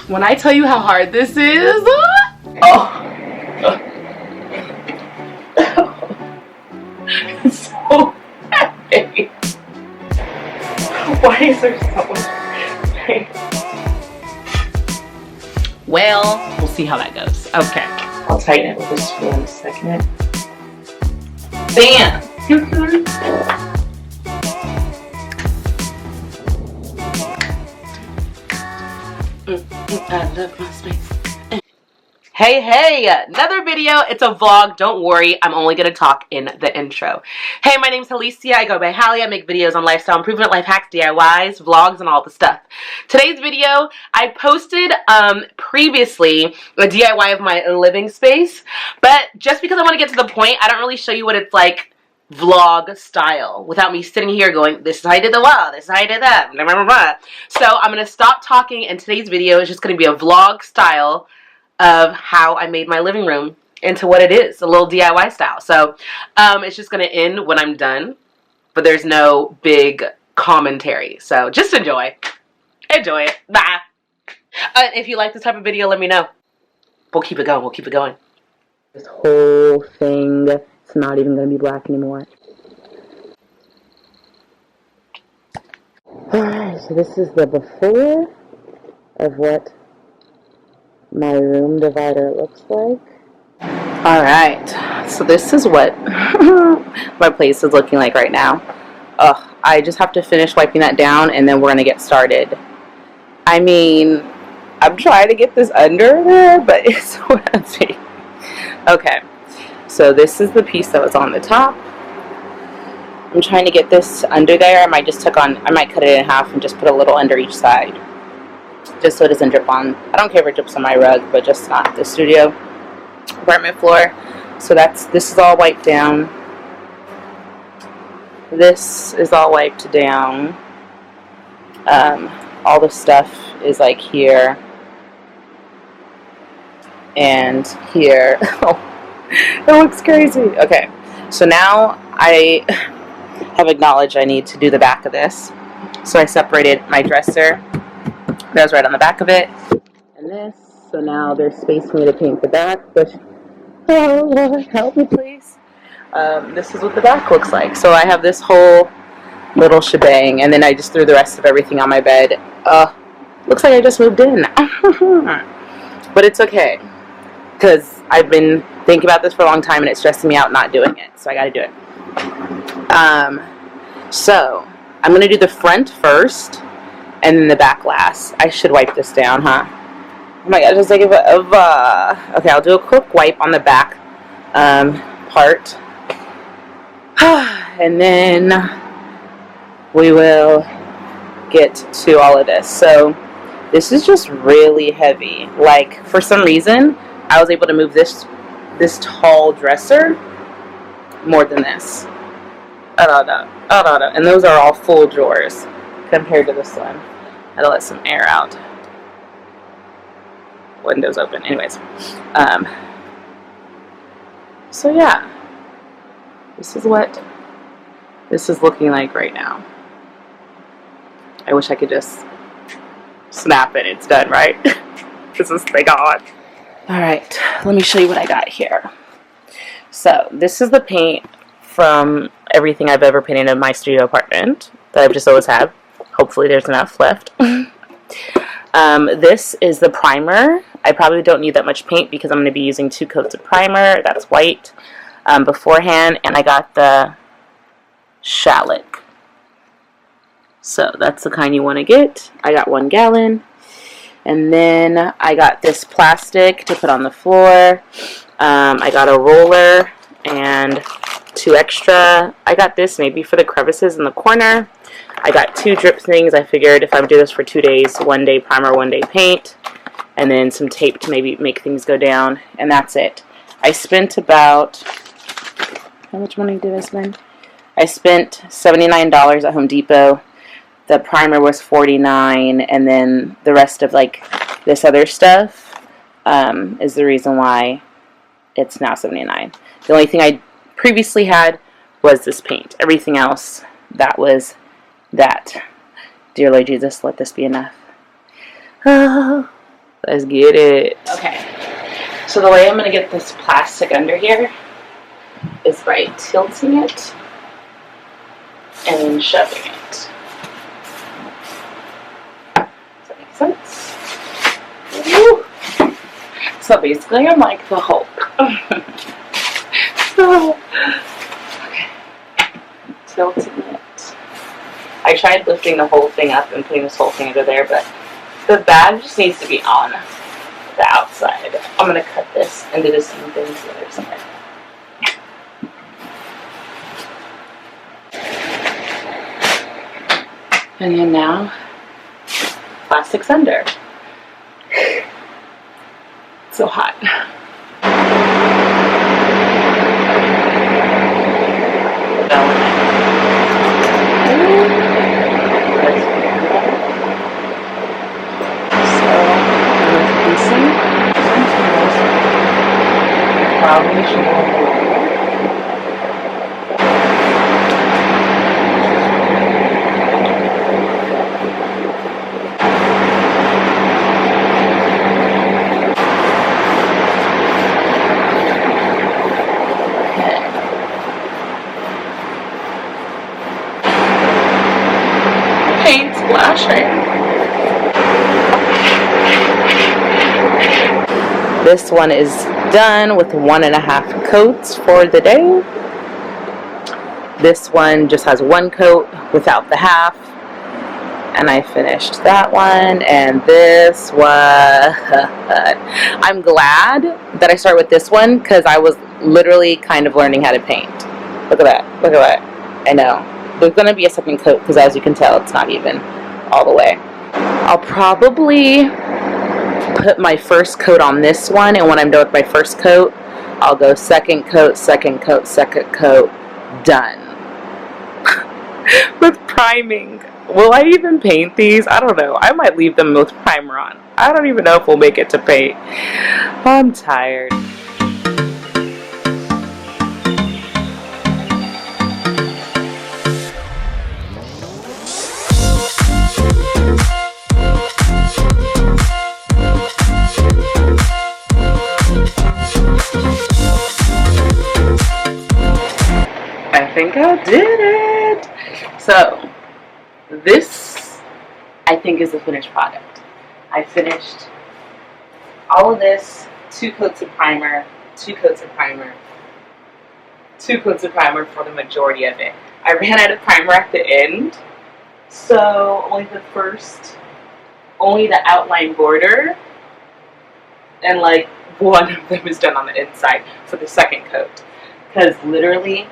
When I tell you how hard this is, oh. It's so heavy. Why is there so much pain? Well, we'll see how that goes. Okay. I'll tighten it with this spoon in a second. Bam! I love my space. Hey, another video. It's a vlog. Don't worry, I'm only going to talk in the intro. Hey, my name's Alicia. I go by Hallie. I make videos on lifestyle improvement, life hacks, DIYs, vlogs, and all the stuff. Today's video, I posted previously a DIY of my living space, but just because I want to get to the point, I don't really show you what it's like vlog style without me sitting here going, this is how I did the wall, this is how I did that, blah, blah, blah, blah. So I'm going to stop talking, and today's video is just going to be a vlog style of how I made my living room into what it is, a little DIY style. So it's just going to end when I'm done, but there's no big commentary. So just enjoy. Enjoy it. Bye. If you like this type of video, let me know. We'll keep it going. We'll keep it going. This whole thing, it's not even going to be black anymore. Alright, so this is the before of what my room divider looks like. Alright, so this is what my place is looking like right now. I just have to finish wiping that down and then we're going to get started. I mean, I'm trying to get this under there, but it's so heavy. Okay, so this is the piece that was on the top. I'm trying to get this under there. I might cut it in half and just put a little under each side, just so it doesn't drip on. I don't care if it drips on my rug, but just not the studio apartment floor. So this is all wiped down. This is all wiped down. All the stuff is like here and here. Oh, it looks crazy. Okay, so now I have acknowledged I need to do the back of this. So I separated my dresser that was right on the back of it and this. So now there's space for me to paint the back, which, oh Lord, help me please. This is what the back looks like. So I have this whole little shebang, and then I just threw the rest of everything on my bed. Looks like I just moved in. But it's okay, because I've been thinking about this for a long time and it's stressing me out not doing it, so I gotta do it. So I'm gonna do the front first and then the back last. I should wipe this down, huh? Oh my god, just like okay, I'll do a quick wipe on the back part. And then we will get to all of this. So this is just really heavy. Like, for some reason, I was able to move this tall dresser more than this. I don't know. And those are all full drawers compared to this one. I had to let some air out. Windows open. Anyways. So yeah. This is what this is looking like right now. I wish I could just snap it. It's done, right? This is thing on. Alright, let me show you what I got here. So, this is the paint from everything I've ever painted in my studio apartment that I've just always had. Hopefully there's enough left. This is the primer. I probably don't need that much paint because I'm going to be using 2 coats of primer. That's white beforehand. And I got the shallot. So that's the kind you want to get. I got 1 gallon. And then I got this plastic to put on the floor. I got a roller and 2 extra. I got this maybe for the crevices in the corner. I got 2 drip things. I figured if I'm doing this for 2 days, 1 day primer, 1 day paint, and then some tape to maybe make things go down, and that's it. I spent about, how much money did I spend? I spent $79 at Home Depot. The primer was $49, and then the rest of like this other stuff is the reason why it's now $79. The only thing I previously had was this paint. Everything else, that was that. Dear Lord Jesus, let this be enough. Oh, Let's get it. Okay. So the way I'm going to get this plastic under here is by tilting it and then shoving it. Does that make sense? Woo! So basically I'm like the Hulk. So, okay. Tilting it. I tried lifting the whole thing up and putting this whole thing under there, but the bag just needs to be on the outside. I'm going to cut this and do the same thing to the other side. And then now, plastic's under. It's so hot. Probably should go paint splashing. This one is done with 1.5 coats for the day. This one just has 1 coat without the half. And I finished that one. And this was... I'm glad that I started with this one because I was literally kind of learning how to paint. Look at that. Look at that. I know. There's going to be a second coat because as you can tell, it's not even all the way. I'll probably put my first coat on this one, and when I'm done with my first coat, I'll go second coat, second coat, second coat, done. With priming. Will I even paint these? I don't know. I might leave them with primer on. I don't even know if we'll make it to paint. I'm tired. I think I did it. So this I think is the finished product. I finished all of this, 2 coats of primer, 2 coats of primer, 2 coats of primer for the majority of it. I ran out of primer at the end, so only the outline border and like one of them is done on the inside for the second coat, because literally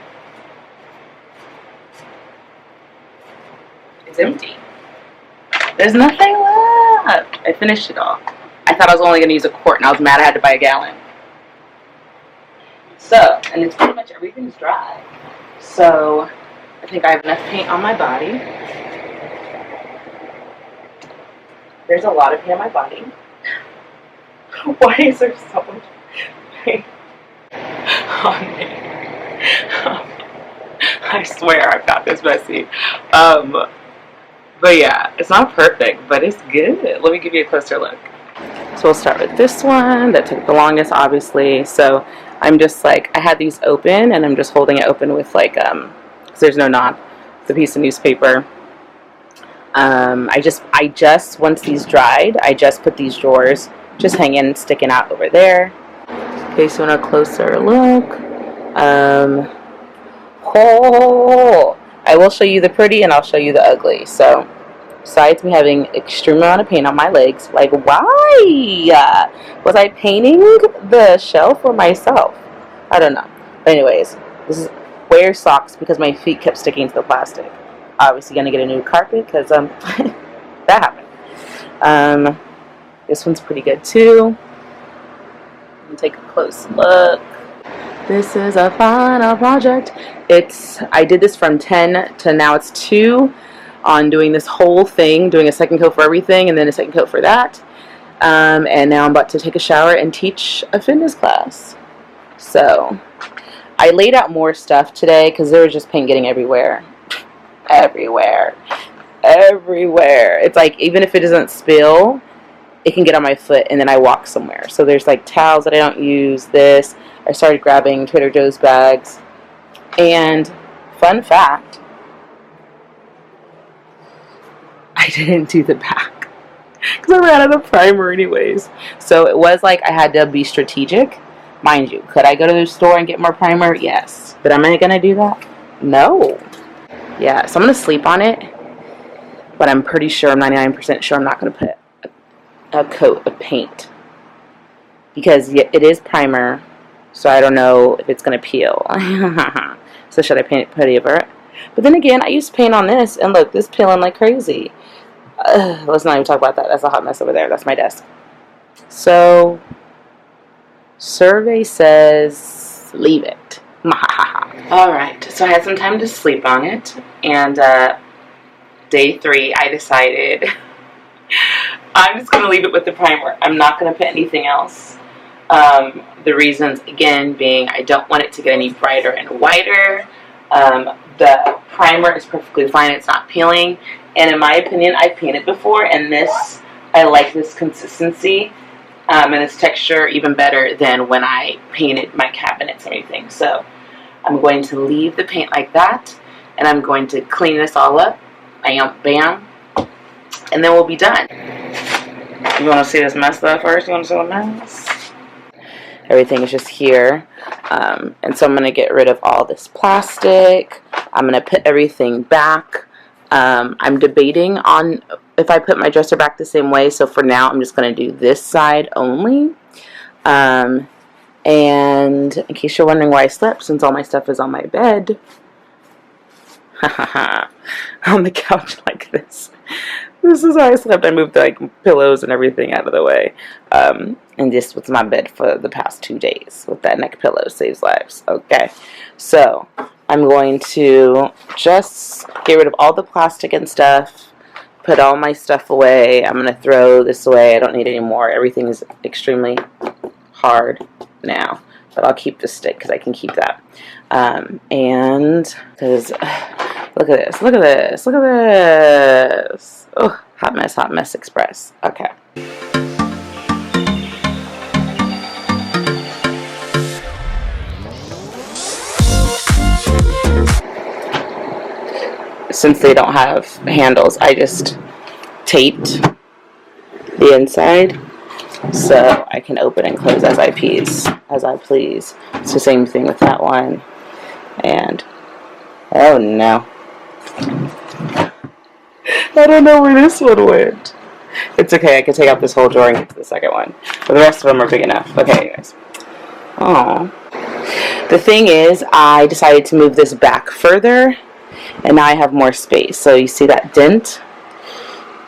it's empty. There's nothing left. I finished it all. I thought I was only going to use a quart, and I was mad I had to buy a gallon. So, and it's pretty much everything's dry. So, I think I have enough paint on my body. There's a lot of paint on my body. Why is there so much paint on me? I swear I've got this messy. But yeah, it's not perfect, but it's good. Let me give you a closer look. So we'll start with this one. That took the longest, obviously. So I'm just like, I had these open, and I'm just holding it open with like, because there's no knot, it's a piece of newspaper. I just, once these dried, I just put these drawers just hanging, sticking out over there. Okay, so in a closer look, I will show you the pretty and I'll show you the ugly. So, besides me having extreme amount of paint on my legs, like why? Was I painting the shelf or myself? I don't know. But anyways, this is wear socks because my feet kept sticking to the plastic. Obviously gonna get a new carpet because that happened. This one's pretty good too. Let me take a close look. This is a final project. I did this from 10 to now it's 2 on doing this whole thing, doing a second coat for everything and then a second coat for that. And now I'm about to take a shower and teach a fitness class. So I laid out more stuff today because there was just paint getting everywhere. Everywhere. It's like even if it doesn't spill, it can get on my foot and then I walk somewhere. So there's like towels that I don't use. This, I started grabbing Trader Joe's bags. And fun fact, I didn't do the back because I ran out of primer anyways. So it was like I had to be strategic. Mind you, could I go to the store and get more primer? Yes. But am I going to do that? No. Yeah, so I'm going to sleep on it. But I'm pretty sure, I'm 99% sure I'm not going to put a coat of paint. Because it is primer. So I don't know if it's going to peel. So should I paint it pretty over it? But then again, I used paint on this. And look, this peeling like crazy. Let's not even talk about that. That's a hot mess over there. That's my desk. So, survey says leave it. Alright, so I had some time to sleep on it. And day 3, I decided I'm just going to leave it with the primer. I'm not going to put anything else. The reasons, again, being I don't want it to get any brighter and whiter. The primer is perfectly fine. It's not peeling. And in my opinion, I've painted before. And this, I like this consistency and this texture even better than when I painted my cabinets and everything. So I'm going to leave the paint like that. And I'm going to clean this all up. Bam, bam. And then we'll be done. You want to see this mess though first? You want to see the mess? Everything is just here. And so I'm going to get rid of all this plastic. I'm going to put everything back. I'm debating on if I put my dresser back the same way. So for now, I'm just going to do this side only. And in case you're wondering why I slept, since all my stuff is on my bed. On the couch like this. This is how I slept. I moved like pillows and everything out of the way. And this was my bed for the past 2 days. With that neck pillow saves lives. Okay. So I'm going to just get rid of all the plastic and stuff. Put all my stuff away. I'm going to throw this away. I don't need any more. Everything is extremely hard now. But I'll keep the stick because I can keep that. And because look at this. Look at this. Look at this. Oh, hot mess express. Okay. Since they don't have handles, I just taped the inside so I can open and close as I please. It's the same thing with that one. And oh no. I don't know where this one went. It's okay, I can take out this whole drawer and get to the second one. But the rest of them are big enough. Okay, anyways. Oh. The thing is, I decided to move this back further. And now I have more space. So you see that dent?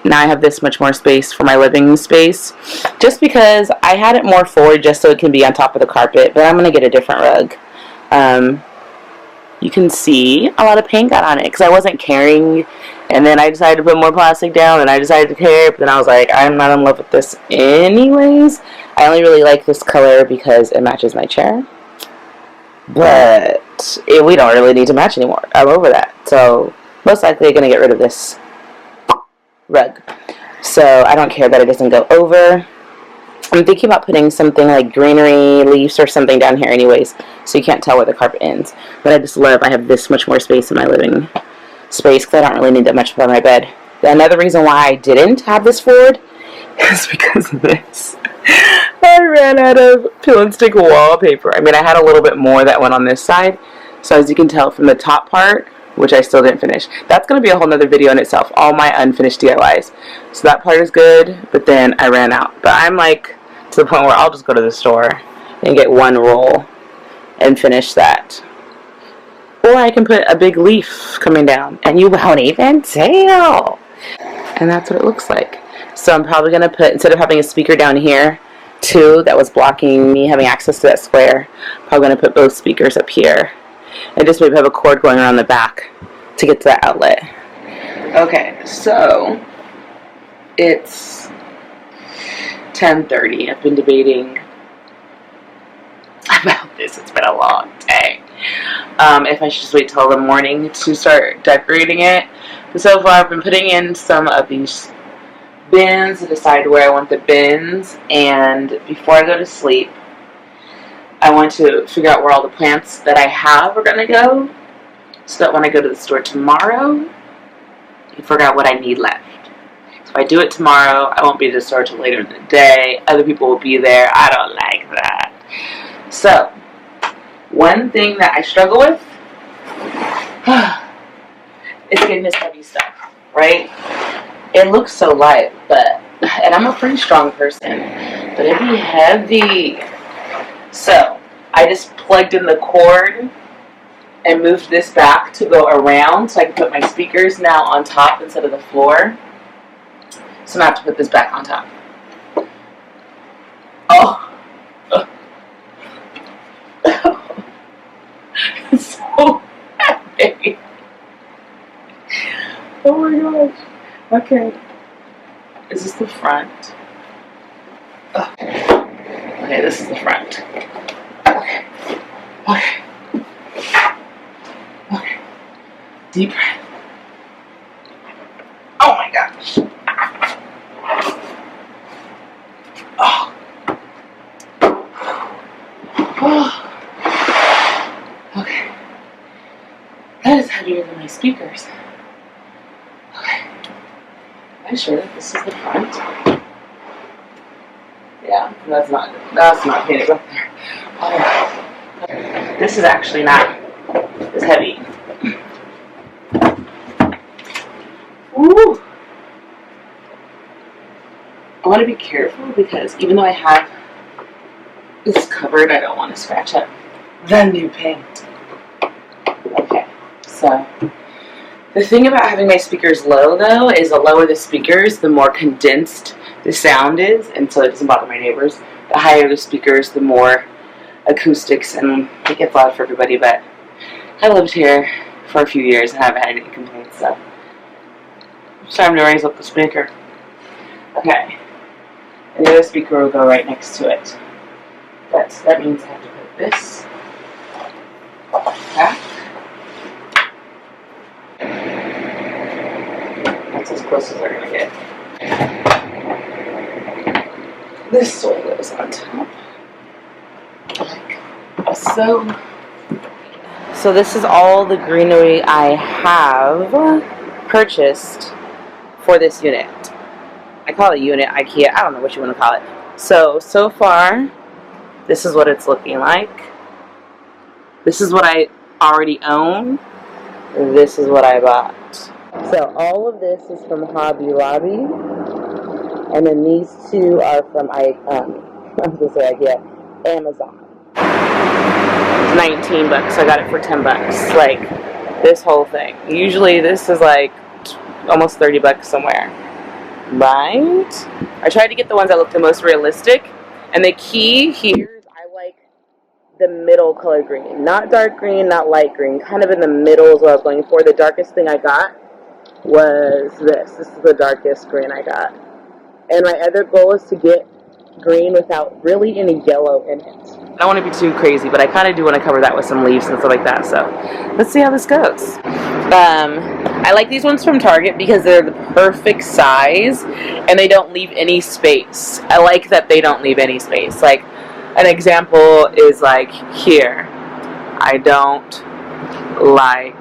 Now I have this much more space for my living space. Just because I had it more forward just so it can be on top of the carpet. But I'm going to get a different rug. You can see a lot of paint got on it because I wasn't caring. And then I decided to put more plastic down. And I decided to care. But then I was like, I'm not in love with this anyways. I only really like this color because it matches my chair. But we don't really need to match anymore. I'm over that. So most likely I'm going to get rid of this rug. So I don't care that it doesn't go over. I'm thinking about putting something like greenery, leaves or something down here anyways. So you can't tell where the carpet ends. But I just love I have this much more space in my living space because I don't really need that much for my bed. Another reason why I didn't have this forward is because of this. I ran out of peel and stick wallpaper. I mean, I had a little bit more that went on this side. So as you can tell from the top part, which I still didn't finish, that's going to be a whole nother video in itself. All my unfinished DIYs. So that part is good, but then I ran out. But I'm like to the point where I'll just go to the store and get one roll and finish that. Or I can put a big leaf coming down and you won't even tell. And that's what it looks like. So I'm probably going to put, instead of having a speaker down here, too, that was blocking me having access to that square, probably going to put both speakers up here. And just maybe have a cord going around the back to get to that outlet. Okay, so it's 10:30. I've been debating about this. It's been a long day. If I should just wait till the morning to start decorating it. But so far I've been putting in some of these bins to decide where I want the bins, and before I go to sleep, I want to figure out where all the plants that I have are going to go, so that when I go to the store tomorrow, I figure out what I need left. So if I do it tomorrow, I won't be at the store till later in the day. Other people will be there. I don't like that. So, one thing that I struggle with is getting this heavy stuff, right? It looks so light, and I'm a pretty strong person, but it'd be heavy. So, I just plugged in the cord and moved this back to go around so I can put my speakers now on top instead of the floor. So now I have to put this back on top. Oh. It's so heavy. Oh my gosh. Okay. Is this the front? Okay, this is the front. Okay. Okay. Okay. Deep breath. Oh my gosh. Oh. Oh. Okay. That is heavier than my speakers. Okay. Am I sure that this is the front? Yeah, that's not painted up there. Oh. This is actually not as heavy. Ooh. I want to be careful because even though I have this covered, I don't want to scratch up the new paint. Okay, so the thing about having my speakers low, though, is the lower the speakers, the more condensed the sound is, and so it doesn't bother my neighbors. The higher the speakers, the more acoustics, and it gets loud for everybody, but I lived here for a few years and haven't had any complaints, so it's time to raise up the speaker. Okay, and the other speaker will go right next to it. But that means I have to put this back. That's as close as we're going to get. This one goes on top. Like so. So this is all the greenery I have purchased for this unit. I call it unit, IKEA, I don't know what you want to call it. So far, this is what it's looking like. This is what I already own. This is what I bought. So all of this is from Hobby Lobby. And then these two are from IKEA, Amazon. It's 19 bucks. I got it for 10 bucks. Like, this whole thing. Usually this is like almost 30 bucks somewhere. Right? I tried to get the ones that look the most realistic. And the key here is I like the middle color green. Not dark green, not light green. Kind of in the middle is what I was going for. The darkest thing I got was this. This is the darkest green I got. And my other goal is to get green without really any yellow in it. I don't want to be too crazy, but I kind of do want to cover that with some leaves and stuff like that. So let's see how this goes. I like these ones from Target because they're the perfect size and they don't leave any space. I like that they don't leave any space. Like, an example is like here. I don't like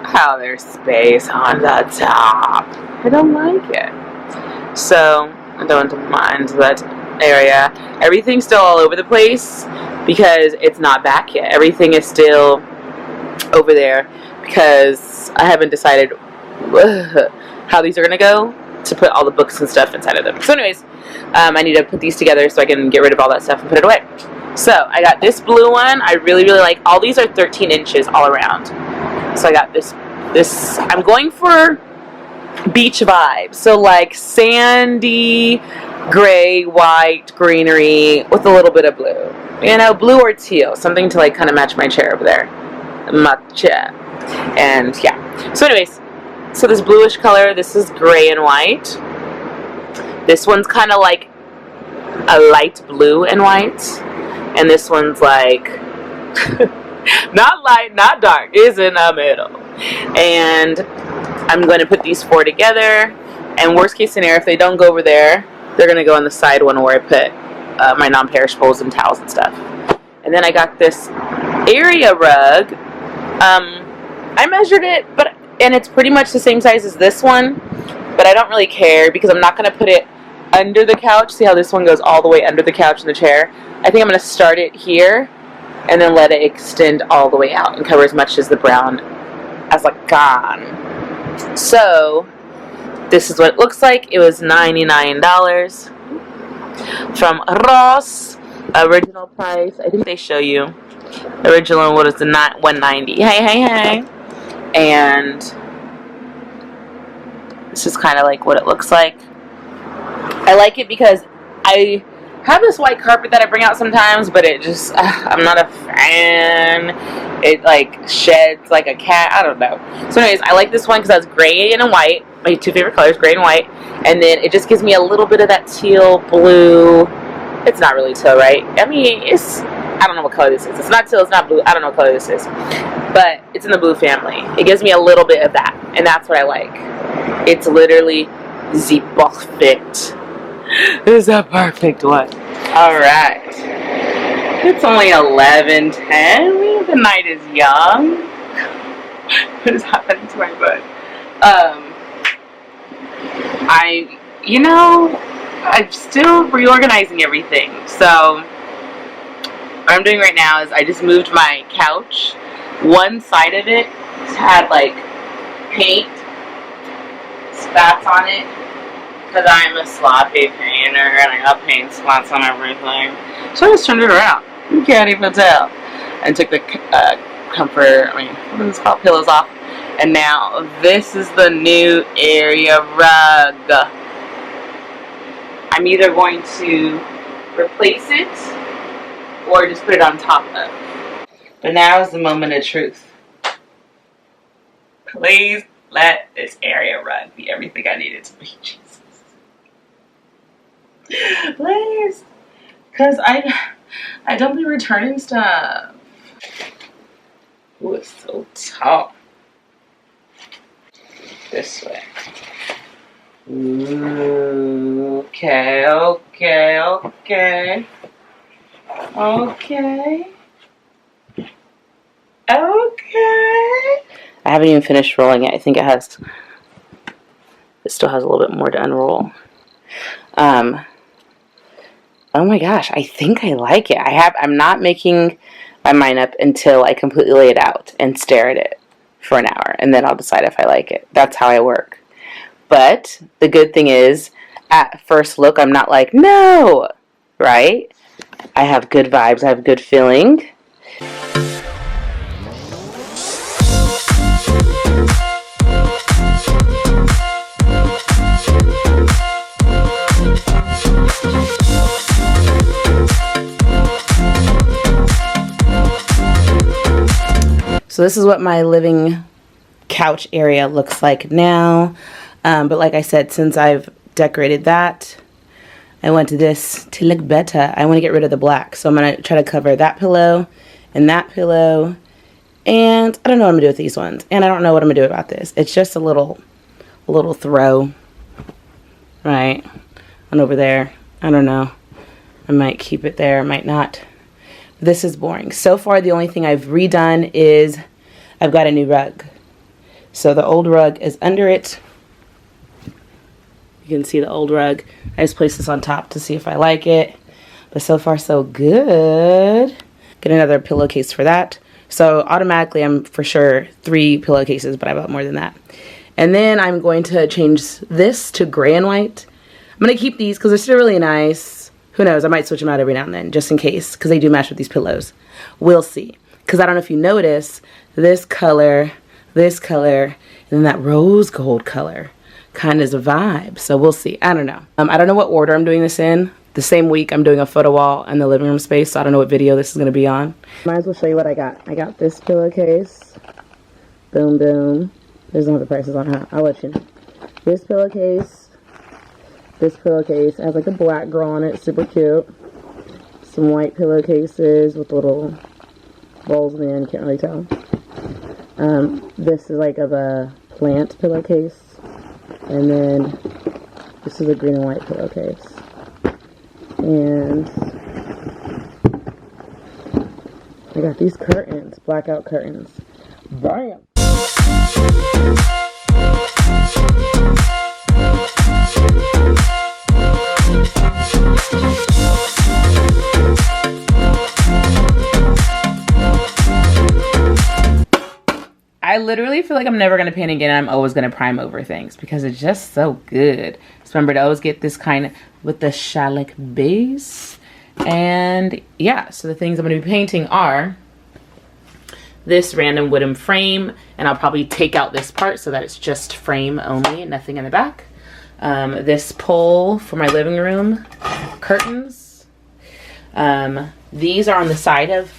how there's space on the top. I don't like it. So I don't mind that area. Everything's still all over the place because it's not back yet. Everything is still over there because I haven't decided how these are going to go to put all the books and stuff inside of them. So anyways, I need to put these together so I can get rid of all that stuff and put it away. So I got this blue one. I really like. All these are 13 inches all around. So I got this. I'm going for beach vibes. So like sandy, gray, white, greenery with a little bit of blue. You know, blue or teal. Something to like kind of match my chair over there. My chair. And yeah. So anyways, so this bluish color, this is gray and white. This one's kind of like a light blue and white. And this one's like not light, not dark. It's in the middle. And I'm going to put these 4 together, and worst case scenario, if they don't go over there, they're going to go on the side one where I put my non-perishables and towels and stuff. And then I got this area rug. I measured it, and it's pretty much the same size as this one, but I don't really care because I'm not going to put it under the couch. See how this one goes all the way under the couch and the chair? I think I'm going to start it here and then let it extend all the way out and cover as much as the brown as like gone. So this is what it looks like. It was $99 from Ross. Original price, I think they show you. Original one was the $190. Hey. And this is kind of like what it looks like. I like it because I have this white carpet that I bring out sometimes, but it just, I'm not a fan. It like sheds like a cat. I don't know. So anyways, I like this one because that's gray and white. My 2 favorite colors, gray and white. And then it just gives me a little bit of that teal blue. It's not really teal, right? I mean, I don't know what color this is. It's not teal, it's not blue. I don't know what color this is. But it's in the blue family. It gives me a little bit of that. And that's what I like. It's literally the perfect. This is a perfect one. Alright. It's only 11:10. The night is young. What is happening to my butt? I'm still reorganizing everything. So what I'm doing right now is I just moved my couch. One side of it had like paint spots on it because I'm a sloppy painter and I got paint spots on everything. So I just turned it around. You can't even tell. And took the what is this called? Pillows off. And now this is the new area rug. I'm either going to replace it or just put it on top of. But now is the moment of truth. Please let this area rug be everything I need it to be, Jesus. Please. Because I don't be returning stuff. Ooh, it's so tall. This way. Ooh, okay. I haven't even finished rolling it. I think it still has a little bit more to unroll. Oh my gosh, I think I like it. I'm not making my mind up until I completely lay it out and stare at it for an hour, and then I'll decide if I like it. That's how I work. But the good thing is, at first look, I'm not like, no, right? I have good vibes. I have good feeling. So this is what my living couch area looks like now. But like I said, since I've decorated that, I want this to look better. I want to get rid of the black. So I'm going to try to cover that pillow and that pillow. And I don't know what I'm going to do with these ones. And I don't know what I'm going to do about this. It's just a little throw. Right? And over there. I don't know. I might keep it there. I might not. This is boring. So far, the only thing I've redone is I've got a new rug. So the old rug is under it. You can see the old rug. I just placed this on top to see if I like it. But so far, so good. Get another pillowcase for that. So automatically, I'm for sure 3 pillowcases, but I bought more than that. And then I'm going to change this to gray and white. I'm going to keep these because they're still really nice. Who knows? I might switch them out every now and then just in case because they do match with these pillows. We'll see. Because I don't know if you notice, this color, and then that rose gold color kind of is a vibe. So we'll see. I don't know. I don't know what order I'm doing this in. The same week I'm doing a photo wall in the living room space, so I don't know what video this is going to be on. Might as well show you what I got. I got this pillowcase. Boom, boom. There's no other prices on it. I'll let you know. This pillowcase has like a black girl on it. Super cute. Some white pillowcases with little bowls in the end. Can't really tell. This is like of a plant pillowcase. And then this is a green and white pillowcase. And I got these curtains, blackout curtains. Bam! I literally feel like I'm never going to paint again. I'm always going to prime over things because it's just so good. Just remember to always get this kind of with the shellac base. And yeah, so the things I'm going to be painting are this random wooden frame, and I'll probably take out this part so that it's just frame only, nothing in the back. This pole for my living room curtains. These are on the side of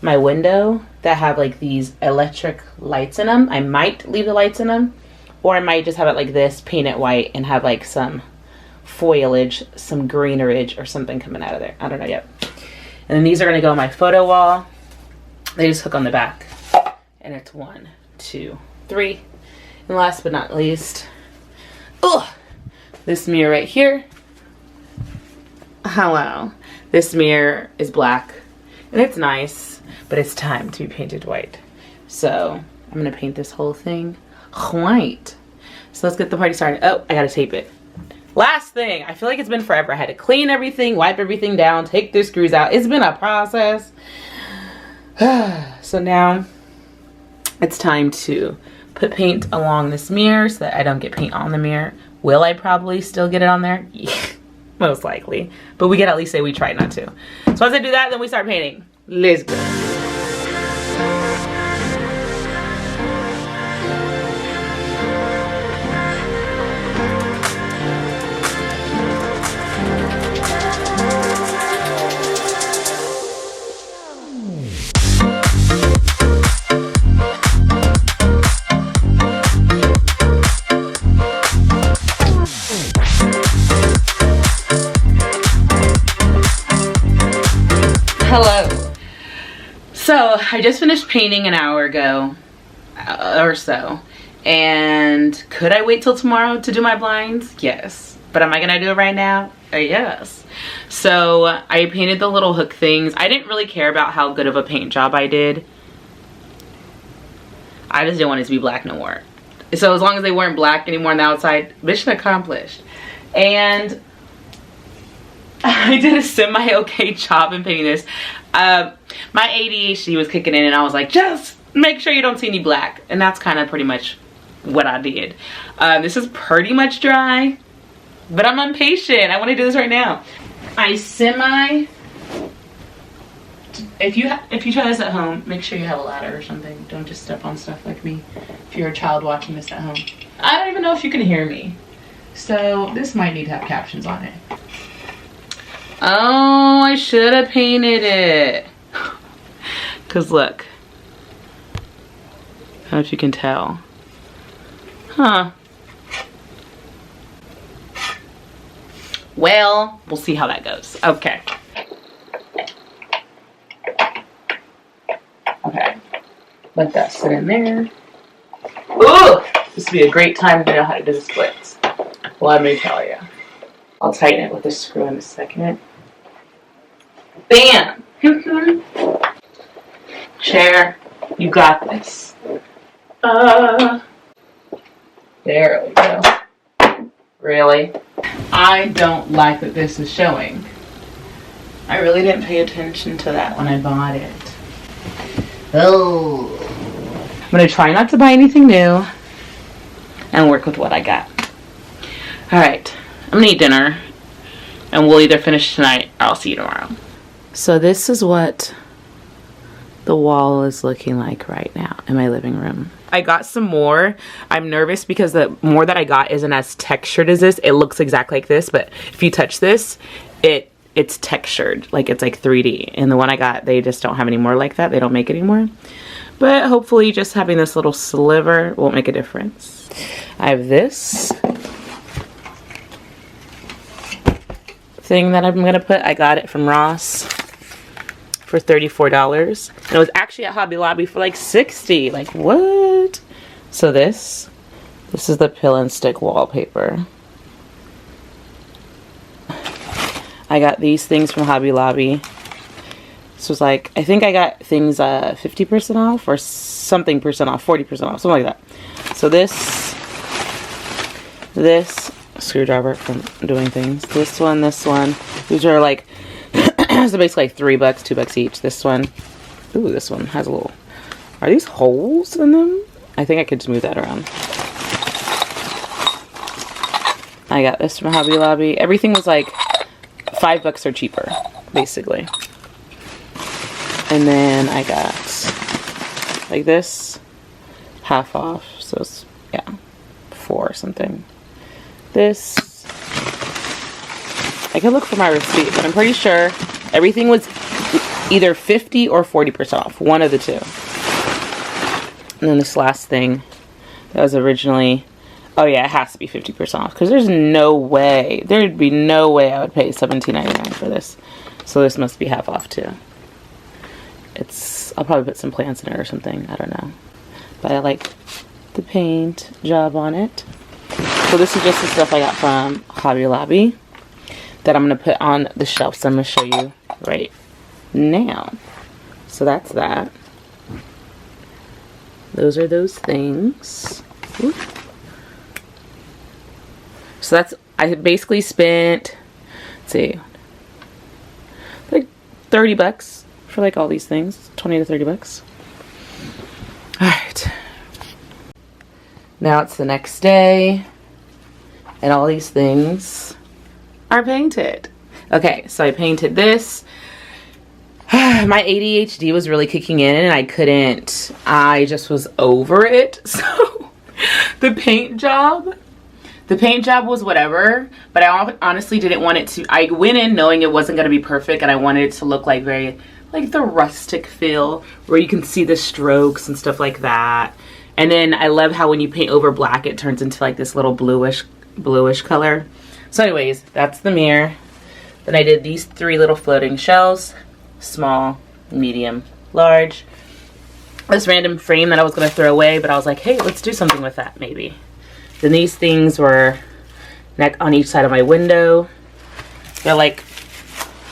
my window that have like these electric lights in them. I might leave the lights in them, or I might just have it like this, paint it white, and have like some foliage, some greenerage or something coming out of there. I don't know yet. And then these are gonna go on my photo wall. They just hook on the back. And it's 1, 2, 3. And last but not least, this mirror right here. Hello. This mirror is black and it's nice, but it's time to be painted white. So I'm gonna paint this whole thing white. So let's get the party started. Oh, I gotta tape it. Last thing, I feel like it's been forever. I had to clean everything, wipe everything down, take the screws out. It's been a process. So now it's time to put paint along this mirror so that I don't get paint on the mirror. Will I probably still get it on there? Yeah, most likely. But we can at least say we tried not to. So once I do that, then we start painting. Let's go. Hello. So I just finished painting an hour ago or so, and could I wait till tomorrow to do my blinds? Yes. But am I gonna do it right now? Yes. So I painted the little hook things. I didn't really care about how good of a paint job I did. I just didn't want it to be black no more. So as long as they weren't black anymore on the outside, mission accomplished. And I did a semi-okay job in painting this. My ADHD was kicking in and I was like, just make sure you don't see any black. And that's kind of pretty much what I did. This is pretty much dry, but I'm impatient. I want to do this right now. If you try this at home, make sure you have a ladder or something. Don't just step on stuff like me if you're a child watching this at home. I don't even know if you can hear me. So this might need to have captions on it. Oh, I should have painted it. Cause look. I don't know if you can tell. Huh. Well, we'll see how that goes. Okay. Okay. Let that sit in there. Ooh! This would be a great time to know how to do the splits. Let me tell you. I'll tighten it with a screw in a second. Bam! Chair, you got this. There we go. Really? I don't like that this is showing. I really didn't pay attention to that when I bought it. Oh. I'm gonna try not to buy anything new and work with what I got. Alright, I'm gonna eat dinner and we'll either finish tonight or I'll see you tomorrow. So this is what the wall is looking like right now in my living room. I got some more. I'm nervous because the more that I got isn't as textured as this. It looks exactly like this, but if you touch this, it's textured, like it's like 3D. And the one I got, they just don't have any more like that. They don't make it anymore. But hopefully just having this little sliver won't make a difference. I have this thing that I'm gonna put. I got it from Ross for $34. And it was actually at Hobby Lobby for like $60. Like, what? So this This is the Pill and Stick wallpaper. I got these things from Hobby Lobby. This was like, I think I got things 50% off or something percent off, 40% off, something like that. So this screwdriver from doing things. This one. These are like, so basically like $3, $2 each. This one. Ooh, this one has a little, are these holes in them? I think I could just move that around. I got this from Hobby Lobby. Everything was like $5 or cheaper, basically. And then I got like this, half off. So it's, yeah, 4 or something. This, I could look for my receipt, but I'm pretty sure everything was either 50 or 40% off. One of the two. And then this last thing that was originally, oh yeah, it has to be 50% off because there's no way, there'd be no way I would pay $17.99 for this. So this must be half off too. I'll probably put some plants in it or something, I don't know. But I like the paint job on it. So this is just the stuff I got from Hobby Lobby that I'm going to put on the shelf. So I'm going to show you right now. So that's that. Those are those things. Ooh. So that's, I basically spent, let's see, like $30 for like all these things. 20 to $30. Alright. Now it's the next day. And all these things are painted. Okay, so I painted this. My ADHD was really kicking in and I just was over it. So the paint job was whatever, but I honestly didn't want it to, I went in knowing it wasn't going to be perfect and I wanted it to look like very, like the rustic feel where you can see the strokes and stuff like that. And then I love how when you paint over black, it turns into like this little bluish color. So anyways, that's the mirror. Then I did these 3 little floating shells, small, medium, large. This random frame that I was going to throw away, but I was like, hey, let's do something with that maybe. Then these things were on each side of my window. They're like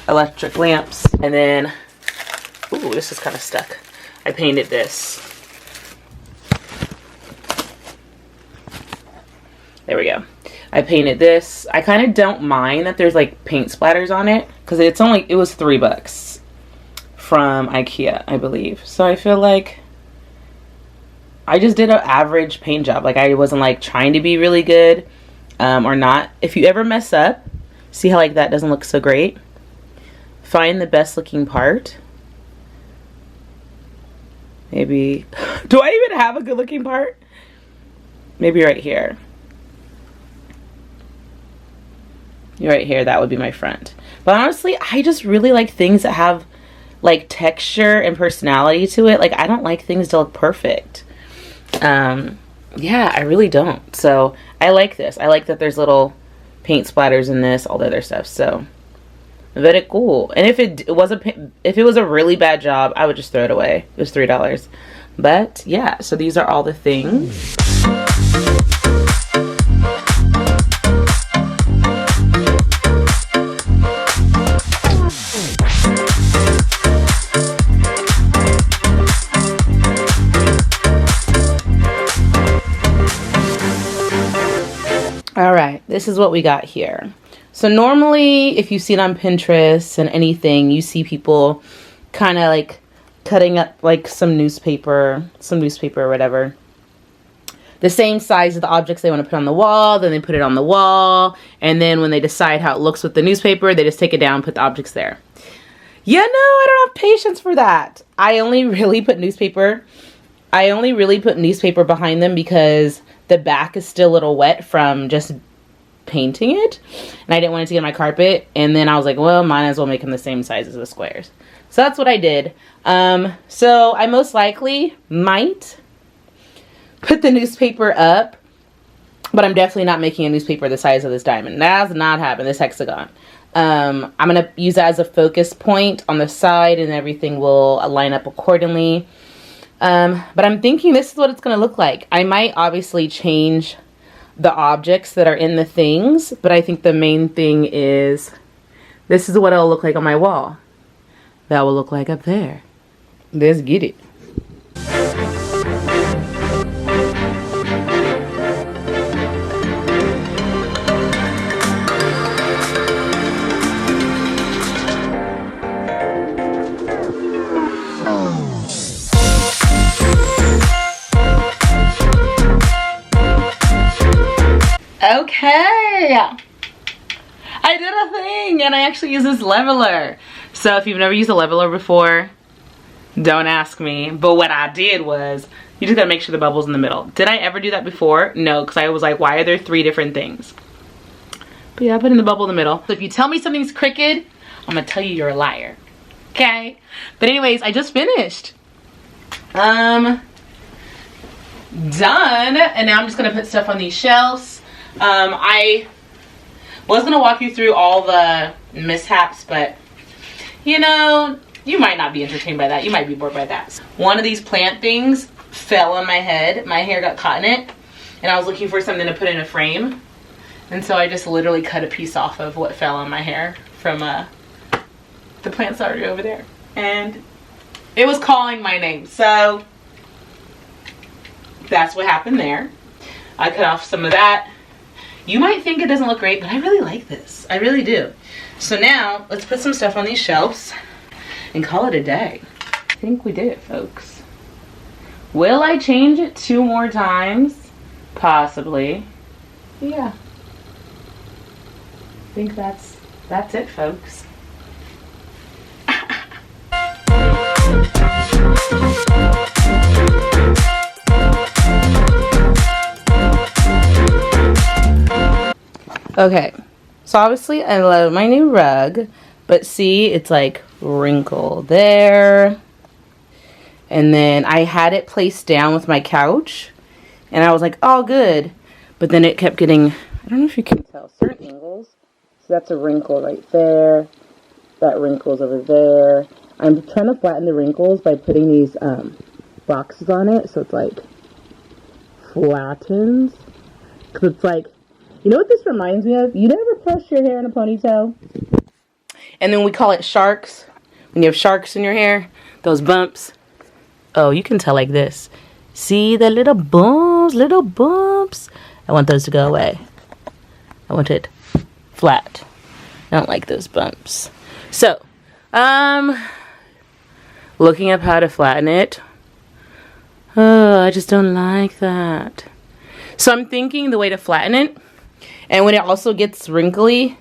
electric lamps. And then, ooh, this is kind of stuck. I painted this. There we go. I painted this. I kind of don't mind that there's like paint splatters on it because it was $3 from IKEA, I believe. So I feel like I just did an average paint job. Like I wasn't like trying to be really good or not. If you ever mess up, see how like that doesn't look so great? Find the best looking part. Maybe, do I even have a good looking part? Maybe right here. Right here, that would be my front. But honestly, I just really like things that have like texture and personality to it. Like I don't like things to look perfect. Yeah, I really don't. So I like this. I like that there's little paint splatters in this, all the other stuff. So very cool. And if it was a really bad job, I would just throw it away. It was $3. But yeah, so these are all the things. All right, this is what we got here. So normally, if you see it on Pinterest and anything, you see people kind of like cutting up like some newspaper or whatever. The same size of the objects they want to put on the wall, then they put it on the wall, and then when they decide how it looks with the newspaper, they just take it down and put the objects there. Yeah, no, I don't have patience for that. I only really put newspaper behind them because the back is still a little wet from just painting it. And I didn't want it to get on my carpet. And then I was like, well, might as well make them the same size as the squares. So that's what I did. So I most likely might put the newspaper up. But I'm definitely not making a newspaper the size of this diamond. That has not happened, this hexagon. I'm going to use that as a focus point on the side. And everything will line up accordingly. But I'm thinking this is what it's going to look like. I might obviously change the objects that are in the things, but I think the main thing is this is what it'll look like on my wall. That will look like up there. Let's get it. Okay, I did a thing and I actually use this leveler. So if you've never used a leveler before, don't ask me. But what I did was, you just gotta make sure the bubble's in the middle. Did I ever do that before? No, because I was like, why are there 3 different things? But yeah, I put in the bubble in the middle. So if you tell me something's crooked, I'm gonna tell you you're a liar. Okay? But anyways, I just finished. Done. And now I'm just gonna put stuff on these shelves. I was gonna walk you through all the mishaps, but you know, you might not be entertained by that. You might be bored by that. One of these plant things fell on my head. My hair got caught in it, and I was looking for something to put in a frame, and so I just literally cut a piece off of what fell on my hair from the plant's already over there, and it was calling my name. So that's what happened there. I cut off some of that. You might think it doesn't look great, but I really like this. I really do. So now, let's put some stuff on these shelves and call it a day. I think we did it, folks. Will I change it 2 more times? Possibly. Yeah. I think that's it, folks. Okay, so obviously I love my new rug, but see, it's like wrinkle there. And then I had it placed down with my couch, and I was like, oh, good. But then it kept getting, I don't know if you can tell, certain angles. So that's a wrinkle right there. That wrinkle's over there. I'm trying to flatten the wrinkles by putting these boxes on it, so it's like flattens. Because it's like, you know what this reminds me of? You never brush your hair in a ponytail? And then we call it sharks. When you have sharks in your hair, those bumps. Oh, you can tell like this. See the little bumps, little bumps? I want those to go away. I want it flat. I don't like those bumps. So, looking up how to flatten it. Oh, I just don't like that. So I'm thinking the way to flatten it, and when it also gets wrinkly,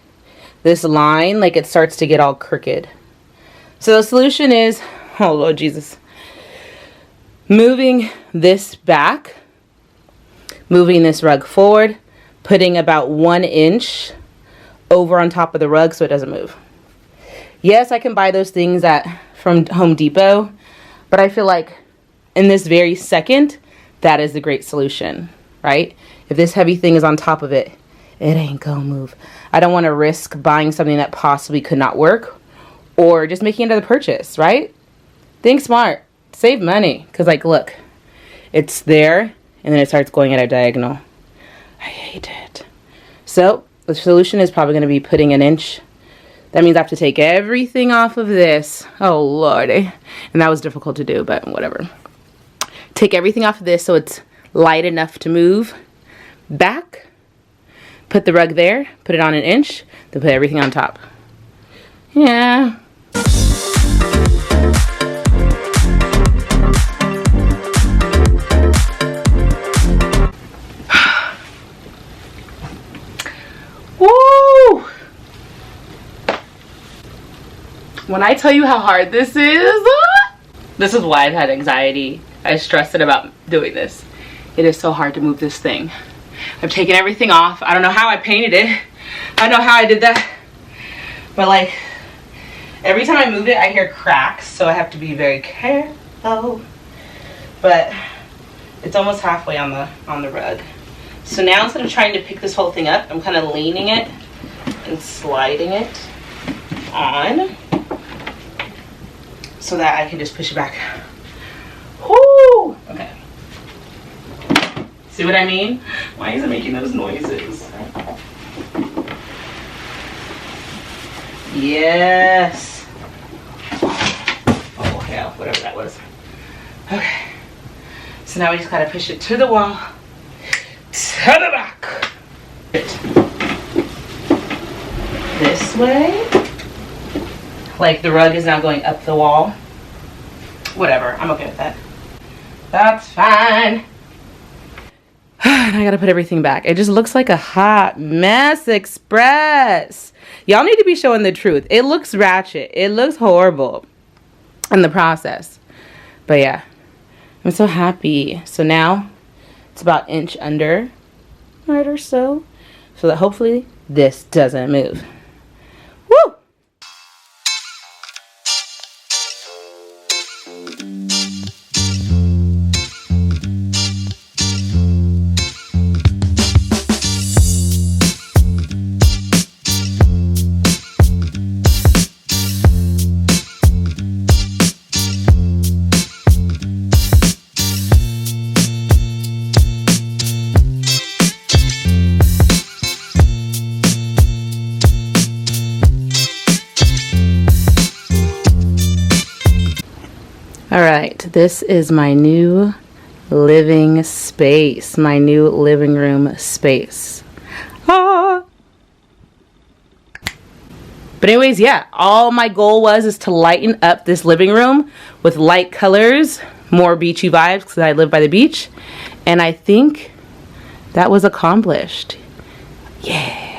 this line, like it starts to get all crooked. So the solution is, oh Lord Jesus, moving this back, moving this rug forward, putting about 1 inch over on top of the rug so it doesn't move. Yes, I can buy those things from Home Depot, but I feel like in this very second, that is the great solution, right? If this heavy thing is on top of it, it ain't gonna move. I don't want to risk buying something that possibly could not work, or just making another purchase, right? Think smart. Save money. Because, like, look. It's there, and then it starts going at a diagonal. I hate it. So, the solution is probably going to be putting 1 inch. That means I have to take everything off of this. Oh, Lordy. And that was difficult to do, but whatever. Take everything off of this so it's light enough to move back. Put the rug there, put it on 1 inch, then put everything on top. Yeah. Woo! When I tell you how hard this is why I've had anxiety. I stressed about doing this. It is so hard to move this thing. I've taken everything off. I don't know how I painted it. I don't know how I did that. But like, every time I move it, I hear cracks, so I have to be very careful. But it's almost halfway on the rug. So now instead of trying to pick this whole thing up, I'm kind of leaning it and sliding it on so that I can just push it back. Whoo! Okay. See what I mean? Why is it making those noises? Yes. Oh, hell, whatever that was. Okay. So now we just gotta push it to the wall, to the back. This way. Like the rug is now going up the wall. Whatever, I'm okay with that. That's fine. And I gotta put everything back. It just looks like a hot mess express. Y'all need to be showing the truth. It looks ratchet. It looks horrible in the process. But yeah, I'm so happy. So now it's about inch under, right, or so that hopefully this doesn't move. Woo! Alright, this is my new living space, my new living room space. Ah! But anyways, yeah, all my goal is to lighten up this living room with light colors, more beachy vibes because I live by the beach. And I think that was accomplished. Yeah.